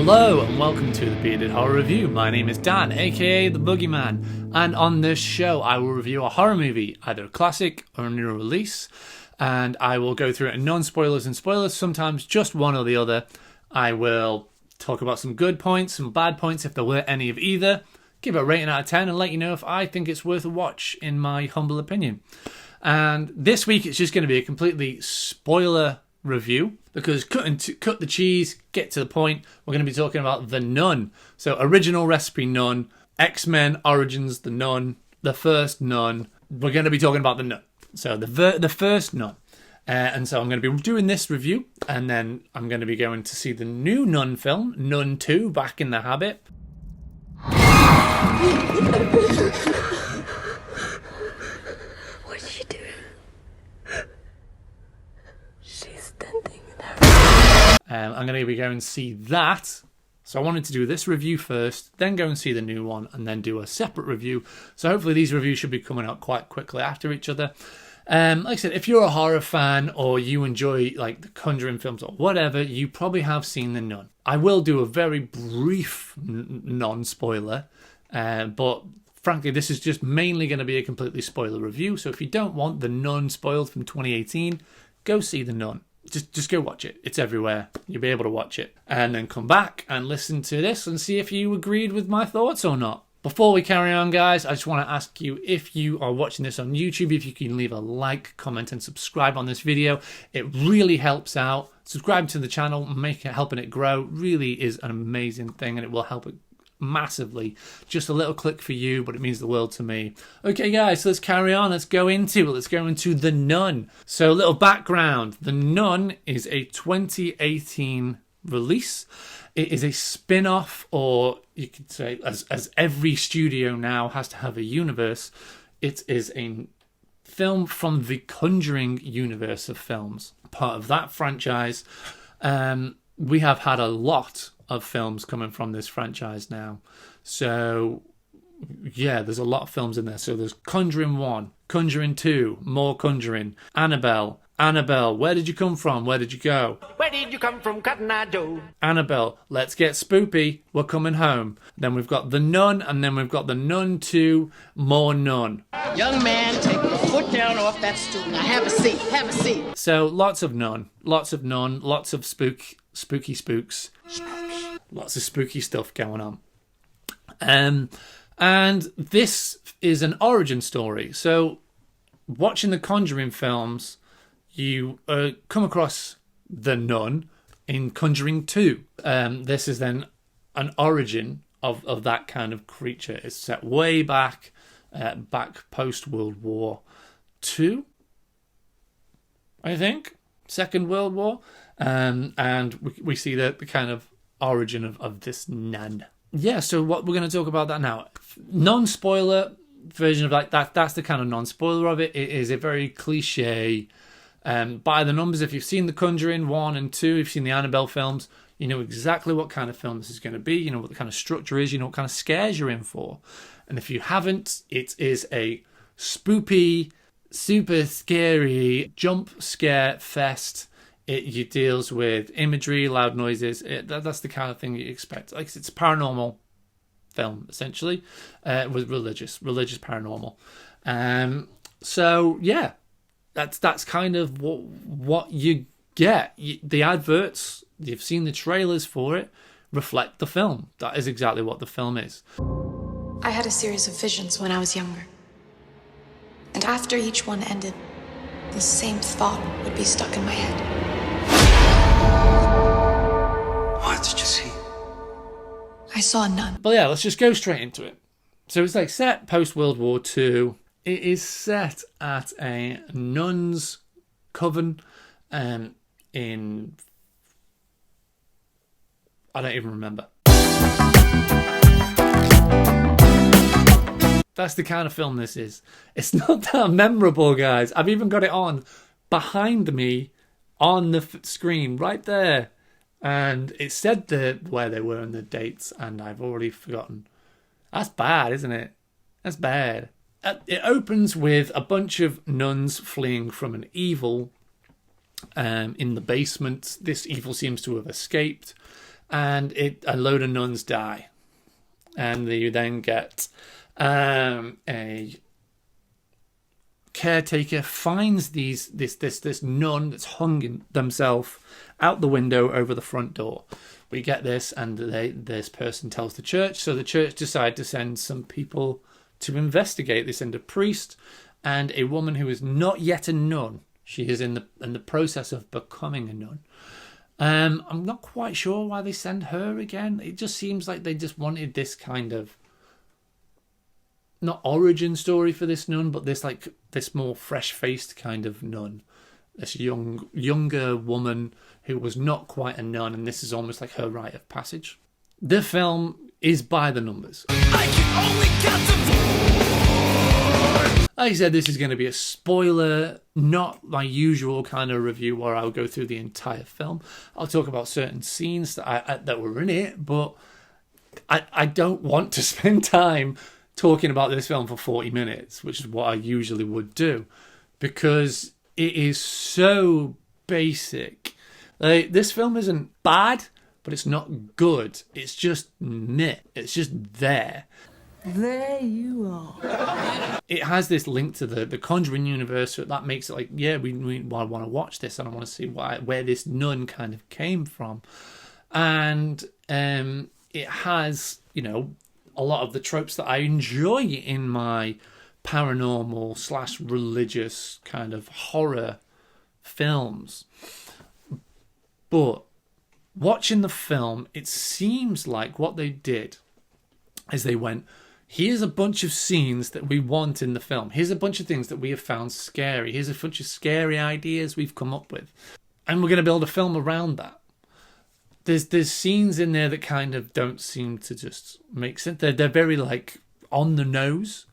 Hello and welcome to the Bearded Horror Review. My name is Dan, aka the Boogey Man, and on this show I will review a horror movie, either a classic or a new release, and I will go through it in non-spoilers and spoilers, sometimes just one or the other. I will talk about some good points, some bad points if there were any of either, give it a rating out of 10 and let you know if I think it's worth a watch in my humble opinion. And this week it's just going to be a completely spoiler review, because cut the cheese, get to the point. We're going to be talking about The Nun. So original recipe Nun, X-Men Origins The Nun, the first Nun. We're going to be talking about The Nun. So the first Nun. And so I'm going to be doing this review, and then I'm going to be going to see the new Nun film, Nun 2, Back in the Habit. What's she doing? She's standing there. I'm going to be going to see that. So I wanted to do this review first, then go and see the new one, and then do a separate review. So hopefully these reviews should be coming out quite quickly after each other. Like I said, if you're a horror fan or you enjoy like the Conjuring films or whatever, you probably have seen The Nun. I will do a very brief non-spoiler, but frankly, this is just mainly going to be a completely spoiler review. So if you don't want The Nun spoiled from 2018, go see The Nun. Just go watch it. It's everywhere. You'll be able to watch it. And then come back and listen to this and see if you agreed with my thoughts or not. Before we carry on, guys, I just want to ask you, if you are watching this on YouTube, if you can leave a like, comment, and subscribe on this video. It really helps out. Subscribe to the channel, helping it grow, really is an amazing thing, and it will help it massively. Just a little click for you, but it means the world to me. Okay, guys, so let's carry on. Let's go into The Nun. So, a little background. The Nun is a 2018 release. It is a spin-off, or you could say, as every studio now has to have a universe, it is a film from the Conjuring universe of films. Part of that franchise. We have had a lot of films coming from this franchise now. So, yeah, there's a lot of films in there. So there's Conjuring 1, Conjuring 2, more Conjuring, Annabelle, where did you come from? Where did you go? Where did you come from, Cotton Eye Joe? Annabelle, let's get spoopy. We're coming home. Then we've got The Nun, and then we've got The Nun 2, more Nun. Young man, take your foot down off that stool. Now have a seat. Have a seat. So lots of spooky spooks. Lots of spooky stuff going on. And this is an origin story. So watching the Conjuring films, you come across The Nun in Conjuring 2. This is then an origin of that kind of creature. It's set way back post-World War II, I think. Second World War. And we see the kind of origin of this Nun. Yeah, so what we're going to talk about that now. Non-spoiler version of that's the kind of non-spoiler of it. It is a very cliche, by the numbers. If you've seen the Conjuring 1 and 2, if you've seen the Annabelle films, you know exactly what kind of film this is going to be. You know what the kind of structure is. You know what kind of scares you're in for. And if you haven't, it is a spoopy, super scary jump scare fest. It deals with imagery, loud noises. That's the kind of thing you expect. Like, it's a paranormal film, essentially, with religious paranormal. So yeah, that's kind of what you get. The adverts, you've seen the trailers for it, reflect the film. That is exactly what the film is. I had a series of visions when I was younger. And after each one ended, the same thought would be stuck in my head. What did you see? I saw a nun. But yeah, let's just go straight into it. So it's like set post-World War II. It is set at a nun's coven in... I don't even remember. That's the kind of film this is. It's not that memorable, guys. I've even got it on behind me on the screen right there. And it said where they were and the dates, and I've already forgotten. That's bad, isn't it? That's bad. It opens with a bunch of nuns fleeing from an evil in the basement. This evil seems to have escaped. and a load of nuns die. And you then get a caretaker finds this nun that's hung themselves out the window over the front door. We get this, and this person tells the church, so the church decide to send some people to investigate. They send a priest and a woman who is not yet a nun. She is in the process of becoming a nun. I'm not quite sure why they send her again. It just seems like they just wanted this kind of, not origin story for this nun, but this more fresh-faced kind of nun. This younger woman who was not quite a nun, and this is almost like her rite of passage. The film is by the numbers. I can only count to 4. Like I said, this is going to be a spoiler, not my usual kind of review where I'll go through the entire film. I'll talk about certain scenes that were in it, but I don't want to spend time talking about this film for 40 minutes, which is what I usually would do, because it is so basic. This film isn't bad, but it's not good. It's just meh. It's just there. There you are. It has this link to the Conjuring universe, so that makes it like, yeah, we want to watch this, and I want to see where this nun kind of came from. And it has, a lot of the tropes that I enjoy in my paranormal / religious kind of horror films. But watching the film, it seems like what they did is they went, here's a bunch of scenes that we want in the film. Here's a bunch of things that we have found scary. Here's a bunch of scary ideas we've come up with. And we're going to build a film around that. There's scenes in there that kind of don't seem to just make sense. They're very on the nose.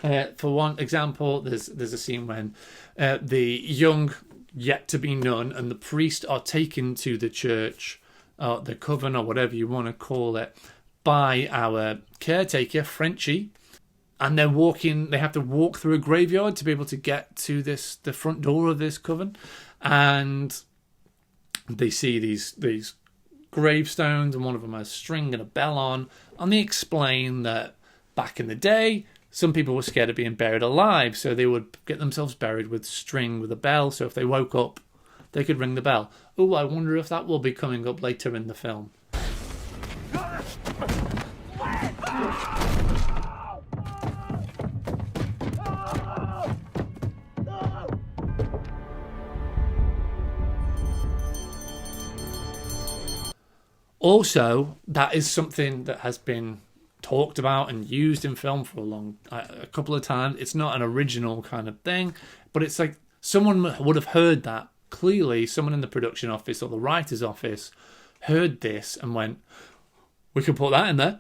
For one example, there's a scene when the young yet to be nun and the priest are taken to the church, the coven or whatever you want to call it, by our caretaker Frenchie, and they have to walk through a graveyard to be able to get to the front door of this coven, and they see these gravestones, and one of them has string and a bell on, and they explain that back in the day, some people were scared of being buried alive, so they would get themselves buried with string with a bell, so if they woke up, they could ring the bell. Oh, I wonder if that will be coming up later in the film. Also, that is something that has been talked about and used in film for a couple of times. It's not an original kind of thing, but it's like someone would have heard that. Clearly, someone in the production office or the writer's office heard this and went, we could put that in there.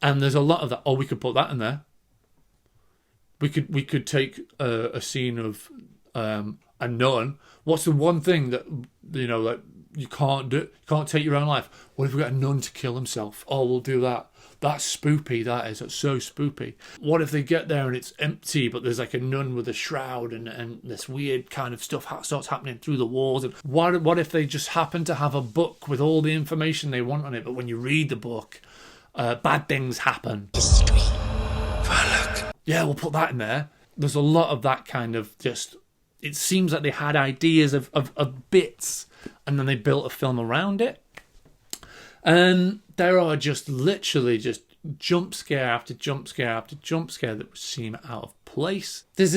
And there's a lot of that. Oh, we could put that in there. We could take a scene of a nun. What's the one thing that, you can't do? You can't take your own life. What if we got a nun to kill himself? Oh, we'll do that. That's spoopy, that's so spoopy. What if they get there and it's empty, but there's a nun with a shroud and this weird kind of stuff starts happening through the walls? And what if they just happen to have a book with all the information they want on it, but when you read the book, bad things happen? Yeah, we'll put that in there. There's a lot of that kind of just... It seems like they had ideas of bits, and then they built a film around it. And there are just literally just jump scare after jump scare after jump scare that seem out of place. There's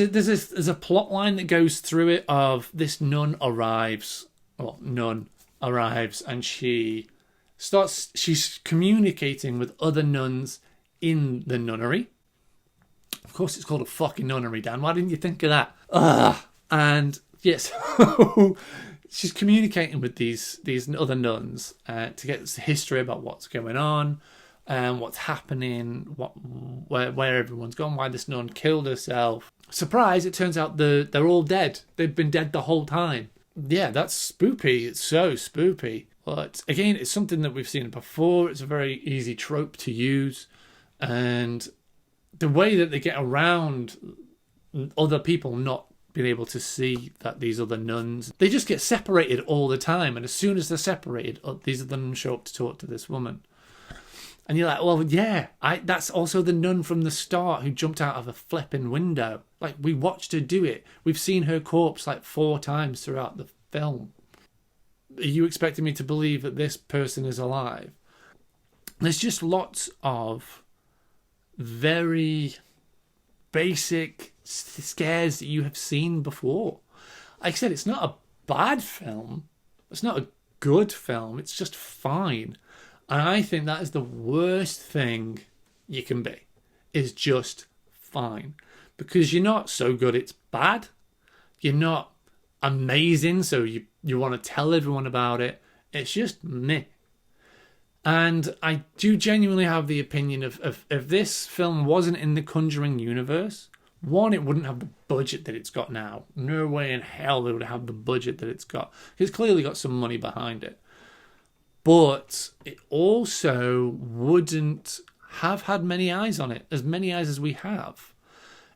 a plot line that goes through it of this nun arrives, and she's communicating with other nuns in the nunnery. Of course, it's called a fucking nunnery, Dan. Why didn't you think of that? Ugh. And yes, she's communicating with these other nuns to get history about what's going on, what's happening, where everyone's gone, why this nun killed herself. Surprise! It turns out they're all dead. They've been dead the whole time. Yeah, that's spoopy. It's so spoopy. But again, it's something that we've seen before. It's a very easy trope to use, and the way that they get around other people not being able to see that these are the nuns. They just get separated all the time, and as soon as they're separated, these are the nuns show up to talk to this woman. And you're like, well, yeah, that's also the nun from the start who jumped out of a flipping window. Like, we watched her do it. We've seen her corpse like 4 times throughout the film. Are you expecting me to believe that this person is alive? There's just lots of very basic scares that you have seen before. Like I said, it's not a bad film. It's not a good film. It's just fine. And I think that is the worst thing you can be, is just fine. Because you're not so good it's bad. You're not amazing, so you want to tell everyone about it. It's just meh. And I do genuinely have the opinion of if this film wasn't in the Conjuring universe, one, it wouldn't have the budget that it's got now. No way in hell they would have the budget that it's got. It's clearly got some money behind it. But it also wouldn't have had many eyes on it, as many eyes as we have.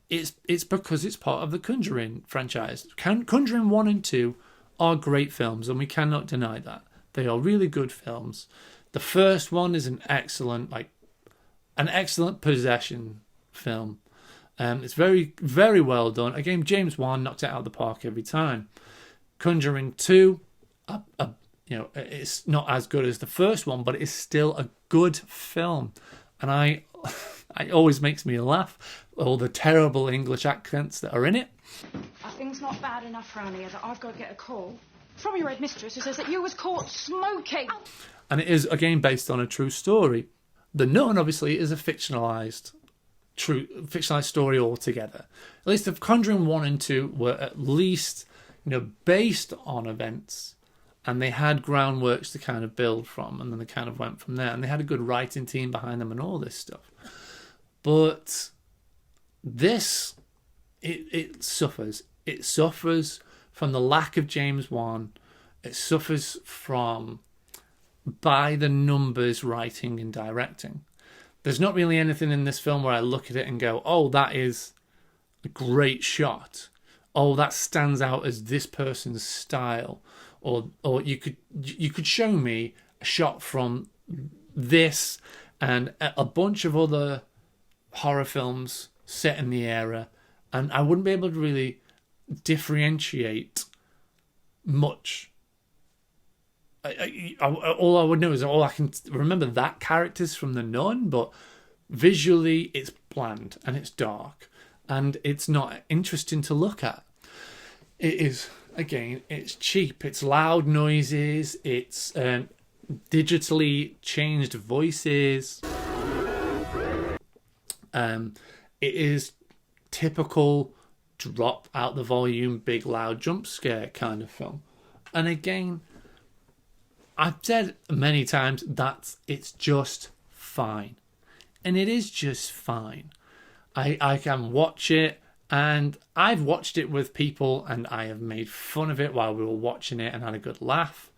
It's because it's part of the Conjuring franchise. Conjuring 1 and 2 are great films, and we cannot deny that. They are really good films. The first one is an excellent possession film. It's very, very well done. Again, James Wan knocked it out of the park every time. Conjuring 2, it's not as good as the first one, but it is still a good film. And it always makes me laugh, all the terrible English accents that are in it. Are things not bad enough round here that I've got to get a call from your headmistress who says that you was caught smoking? And it is, again, based on a true story. The Nun, obviously, is a fictionalized story altogether. At least the Conjuring 1 and 2 were at least, based on events. And they had groundworks to kind of build from, and then they kind of went from there. And they had a good writing team behind them and all this stuff. But this, it suffers. It suffers from the lack of James Wan. It suffers from by the numbers writing and directing. There's not really anything in this film where I look at it and go, oh, that is a great shot. Oh, that stands out as this person's style. Or you could show me a shot from this and a bunch of other horror films set in the era, and I wouldn't be able to really differentiate much. All I would know is I can remember that character's from The Nun, but visually it's bland and it's dark and it's not interesting to look at. It is, again, it's cheap, it's loud noises, it's digitally changed voices. It is typical drop out the volume, big loud jump scare kind of film. And again, I've said many times that it's just fine. And it is just fine. I can watch it, and I've watched it with people and I have made fun of it while we were watching it and had a good laugh.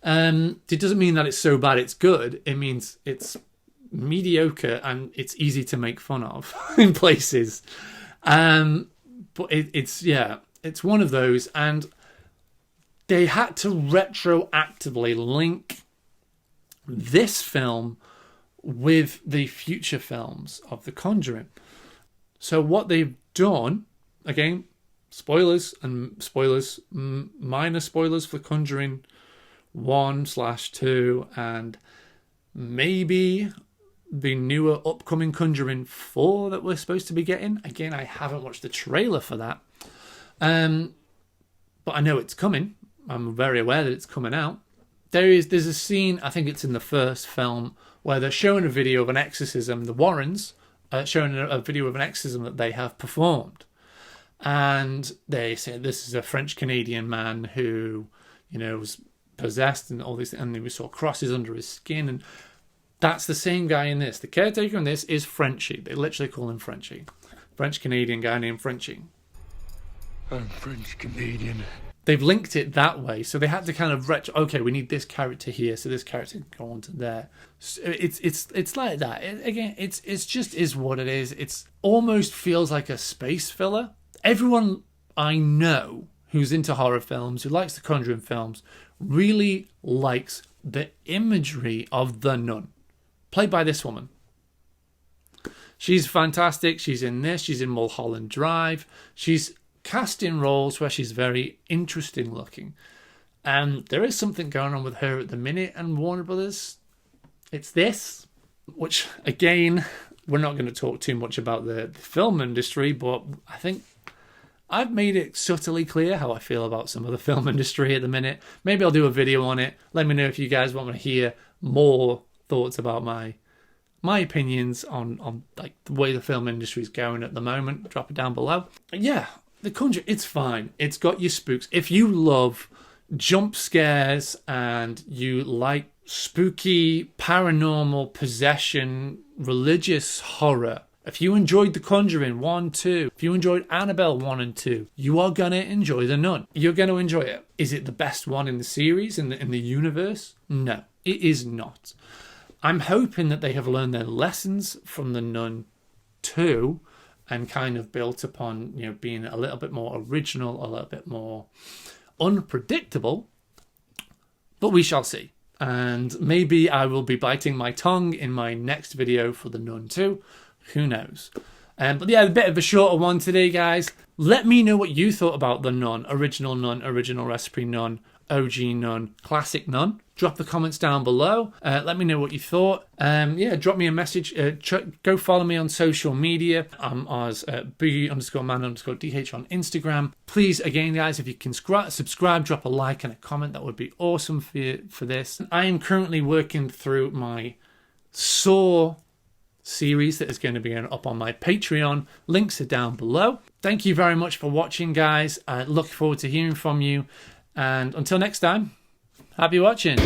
It doesn't mean that it's so bad it's good. It means it's mediocre and it's easy to make fun of in places. But it's one of those, and they had to retroactively link this film with the future films of The Conjuring. So what they've done, again, minor spoilers for Conjuring 1/2 and maybe the newer upcoming Conjuring 4 that we're supposed to be getting. Again, I haven't watched the trailer for that. But I know it's coming. I'm very aware that it's coming out. There's a scene, I think it's in the first film, where they're showing a video of an exorcism. The Warrens are showing a video of an exorcism that they have performed. And they say this is a French-Canadian man who, was possessed and all this, and we saw crosses under his skin. And that's the same guy in this. The caretaker in this is Frenchie. They literally call him Frenchie. French-Canadian guy named Frenchie. I'm French-Canadian. They've linked it that way, so they had to kind of okay, we need this character here, so this character can go on to there. So it's like that. It's just is what it is. It's almost feels like a space filler. Everyone I know who's into horror films, who likes the Conjuring films, really likes the imagery of the nun, played by this woman. She's fantastic. She's in this. She's in Mulholland Drive. She's cast in roles where she's very interesting looking. And there is something going on with her at the minute, and Warner Brothers, it's this, which again, we're not going to talk too much about the film industry, but I think I've made it subtly clear how I feel about some of the film industry at the minute. Maybe I'll do a video on it. Let me know if you guys want me to hear more thoughts about my opinions on like the way the film industry is going at the moment. Drop it down below. Yeah, The Conjuring, it's fine. It's got your spooks. If you love jump scares and you like spooky, paranormal, possession, religious horror, if you enjoyed The Conjuring 1, 2, if you enjoyed Annabelle 1 and 2, you are going to enjoy The Nun. You're going to enjoy it. Is it the best one in the series, in the universe? No, it is not. I'm hoping that they have learned their lessons from The Nun 2 and kind of built upon, you know, being a little bit more original, a little bit more unpredictable. But we shall see. And maybe I will be biting my tongue in my next video for The Nun 2. Who knows? But yeah, a bit of a shorter one today, guys. Let me know what you thought about The Nun, original recipe Nun, OG Nun, classic Nun. Drop the comments down below. Let me know what you thought. Yeah, drop me a message. Go follow me on social media. I'm as Boogey_man_DH on Instagram. Please, again, guys, if you can subscribe, drop a like and a comment. That would be awesome for this. I am currently working through my Saw series that is going to be going up on my Patreon. Links are down below. Thank you very much for watching, guys. I look forward to hearing from you. And until next time, happy watching.